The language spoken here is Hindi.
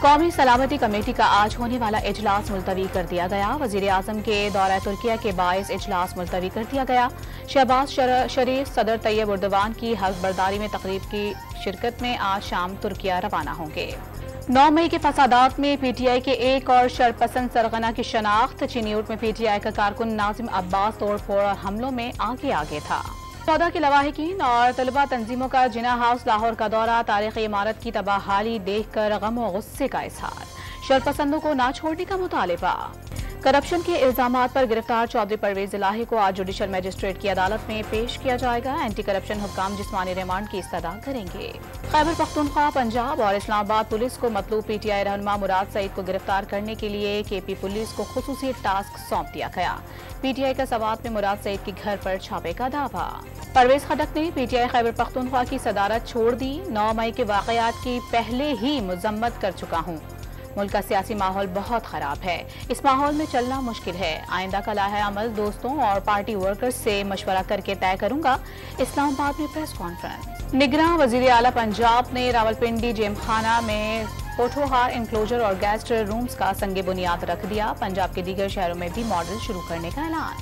कौमी सलामती कमेटी का आज होने वाला इजलास मुलतवी कर दिया गया। वजीर आजम के दौरा तुर्किया के बायस इजलास मुलतवी कर दिया गया। शहबाज शरीफ सदर तैयब उर्दवान की हक बर्दारी में तकरीब की शिरकत में आज शाम तुर्किया रवाना होंगे। 9 मई के फसादात में पीटीआई के एक और शरपसंद सरगना की शनाख्त। चीनी ऊँट में पीटीआई का कारकुन नाजिम अब्बास तोड़फोड़ और हमलों में आगे था। सौदा के लवाहिकीन और तलबा तंजीमों का जिना हाउस लाहौर का दौरा। तारीखी इमारत की तबाहाली देखकर गम और गुस्से का इजहार। शरपसंदों को ना छोड़ने का मुतालिबा। करप्शन के इल्जामात पर गिरफ्तार चौधरी परवेज इलाही को आज जुडिशल मजिस्ट्रेट की अदालत में पेश किया जाएगा। एंटी करप्शन हुक्काम जिस्मानी रिमांड की इस्तदा करेंगे। खैबर पख्तूनख्वा, पंजाब और इस्लामाबाद पुलिस को मतलूब पीटीआई रहनुमा मुराद सईद को गिरफ्तार करने के लिए केपी पुलिस को खुसूसी टास्क सौंप दिया गया। पीटीआई का सवात में मुराद सईद के घर पर छापे का दावा। परवेज खटक ने पीटीआई खैबर पख्तूनख्वा की सदारत छोड़ दी। 9 मई के वाकयात की पहले ही मजम्मत कर चुका हूँ। मुल्क का सियासी माहौल बहुत खराब है। इस माहौल में चलना मुश्किल है। आइंदा का लाहे अमल दोस्तों और पार्टी वर्कर्स से मशवरा करके तय करूंगा। इस्लामाबाद में प्रेस कॉन्फ्रेंस। निगरान वजीर आला पंजाब ने रावलपिंडी जेमखाना में पोठोहार इंक्लोजर और गेस्ट रूम्स का संगे बुनियाद रख दिया। पंजाब के दीगर शहरों में भी मॉडल शुरू करने का ऐलान।